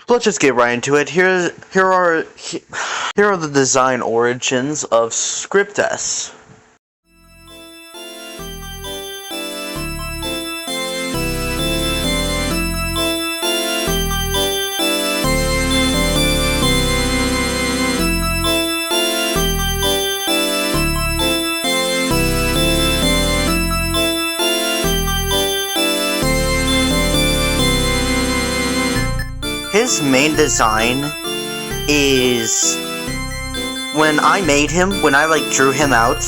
Let's just get right into it. Here are the design origins of Script-S. His main design is when I drew him out,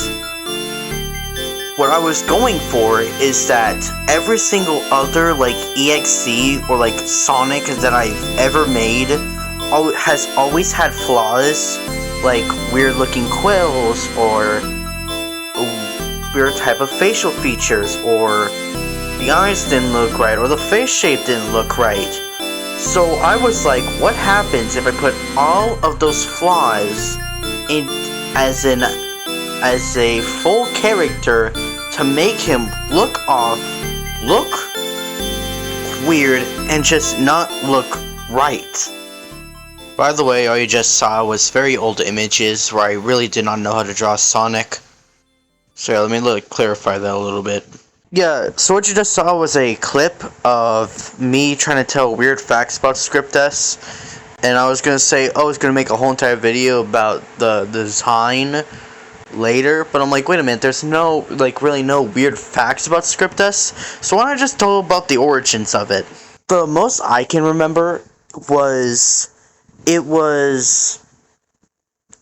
what I was going for is that every single other EXE or Sonic that I've ever made has always had flaws, like weird looking quills or weird type of facial features, or the eyes didn't look right, or the face shape didn't look right. So I was like, what happens if I put all of those flaws in as a full character to make him look weird, and just not look right. By the way, all you just saw was very old images where I really did not know how to draw Sonic. So yeah, let me clarify that a little bit. Yeah, so what you just saw was a clip of me trying to tell weird facts about Script-S, and I was gonna say, I was gonna make a whole entire video about the design later, but I'm like, wait a minute, there's no, really no weird facts about Script-S, so why don't I just tell about the origins of it? The most I can remember was, it was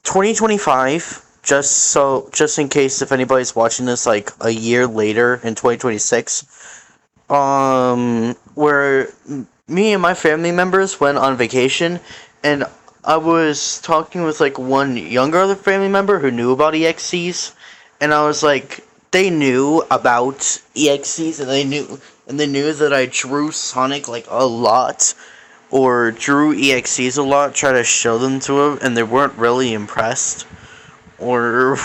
2025, just in case if anybody's watching this a year later in 2026, where me and my family members went on vacation, and I was talking with one younger other family member who knew about EXEs, and I was like, they knew about EXEs, and they knew that I drew Sonic a lot, or drew EXEs a lot, try to show them to them, and they weren't really impressed. Or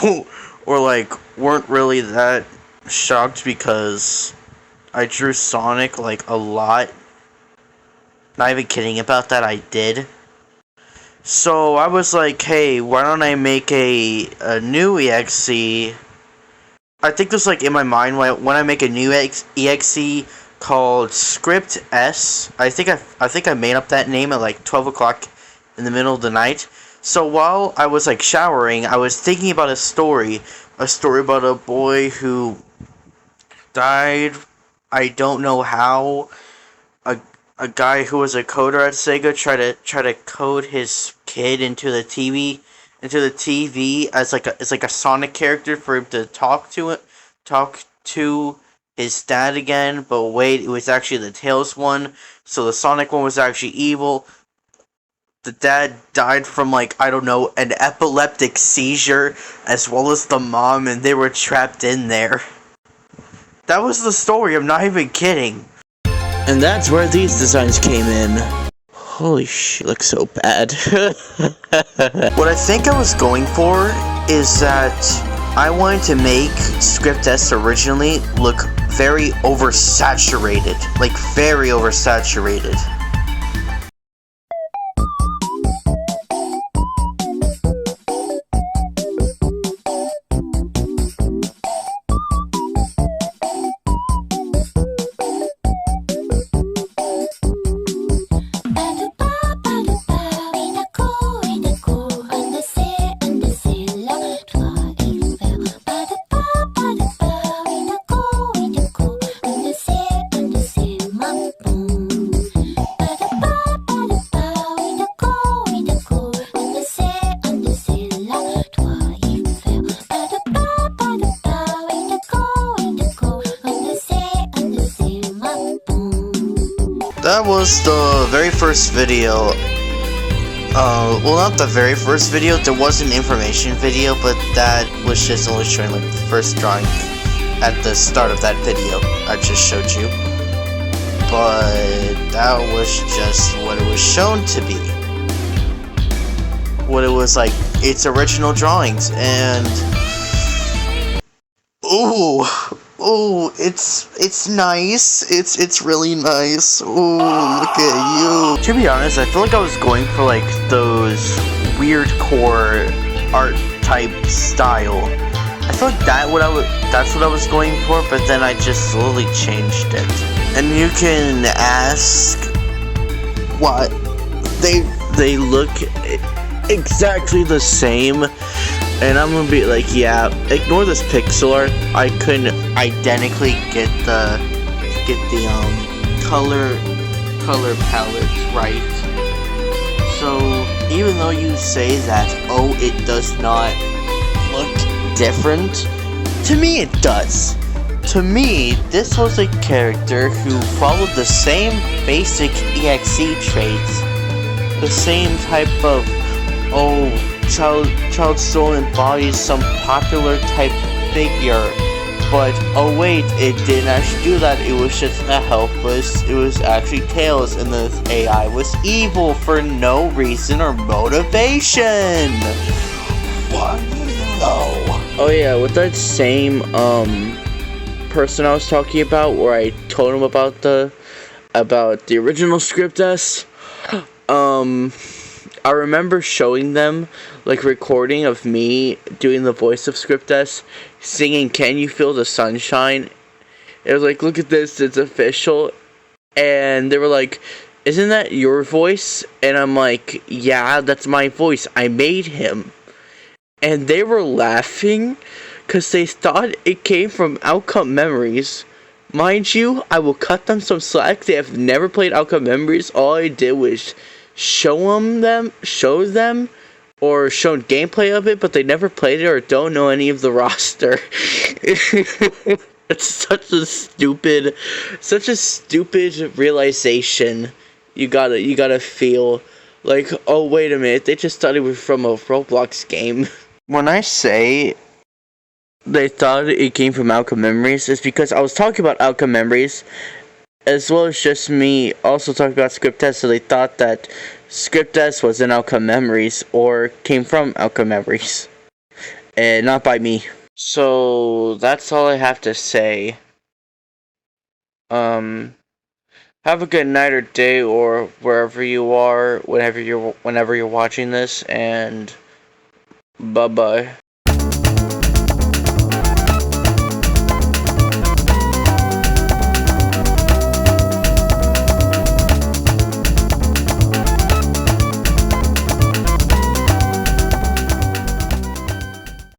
weren't really that shocked because I drew Sonic a lot. Not even kidding about that, I did. So I was like, hey, why don't I make a new EXE? I think this in my mind when I make a new EXE called Script-S. I think I made up that name at 12 o'clock in the middle of the night. So while I was showering, I was thinking about a story about a boy who died. I don't know how. A guy who was a coder at Sega tried to code his kid into the TV as a Sonic character for him to talk to his dad again. But wait, it was actually the Tails one. So the Sonic one was actually evil. The dad died from, I don't know, an epileptic seizure, as well as the mom, and they were trapped in there. That was the story, I'm not even kidding. And that's where these designs came in. Holy shit, looks so bad. What I think I was going for is that I wanted to make Script-S originally look very oversaturated. Very oversaturated. That was the very first video. Well, not the very first video. There was an information video, but that was just only showing the first drawing at the start of that video I just showed you. But that was just what it was shown to be. What it was its original drawings, and ooh, Oh, it's nice. It's really nice. Oh, look at you. To be honest, I feel like I was going for like those weird core art type style. I feel like that's what I was going for, but then I just slowly changed it. And you can ask what they look exactly the same, and I'm gonna be like, yeah, ignore this pixel art. I couldn't identically get the color palettes right. So even though you say that, oh, it does not look different, to me it does. To me, this was a character who followed the same basic EXE traits, the same type of, oh, child stolen embodies some popular type figure, but oh wait, it didn't actually do that. It was just a helpless. It was actually Tails, and the AI was evil for no reason or motivation. What? No. Oh yeah, with that same person I was talking about, where I told him about the original Script S. I remember showing them like recording of me doing the voice of Script S, singing "Can You Feel the Sunshine?" It was like, look at this, it's official. And they were like, isn't that your voice? And I'm like, yeah, that's my voice. I made him. And they were laughing because they thought it came from Outcome Memories. Mind you, I will cut them some slack. They have never played Outcome Memories. All I did was show them, or shown gameplay of it, but they never played it or don't know any of the roster. It's such a stupid realization. You gotta feel like, oh wait a minute, they just thought it was from a Roblox game. When I say they thought it came from Outcome Memories, it's because I was talking about Outcome Memories, as well as just me also talking about Script S, so they thought that Script S was in Outcome Memories, or came from Outcome Memories, and not by me. So, that's all I have to say. Have a good night or day, or wherever you are, whenever you're watching this, and bye-bye.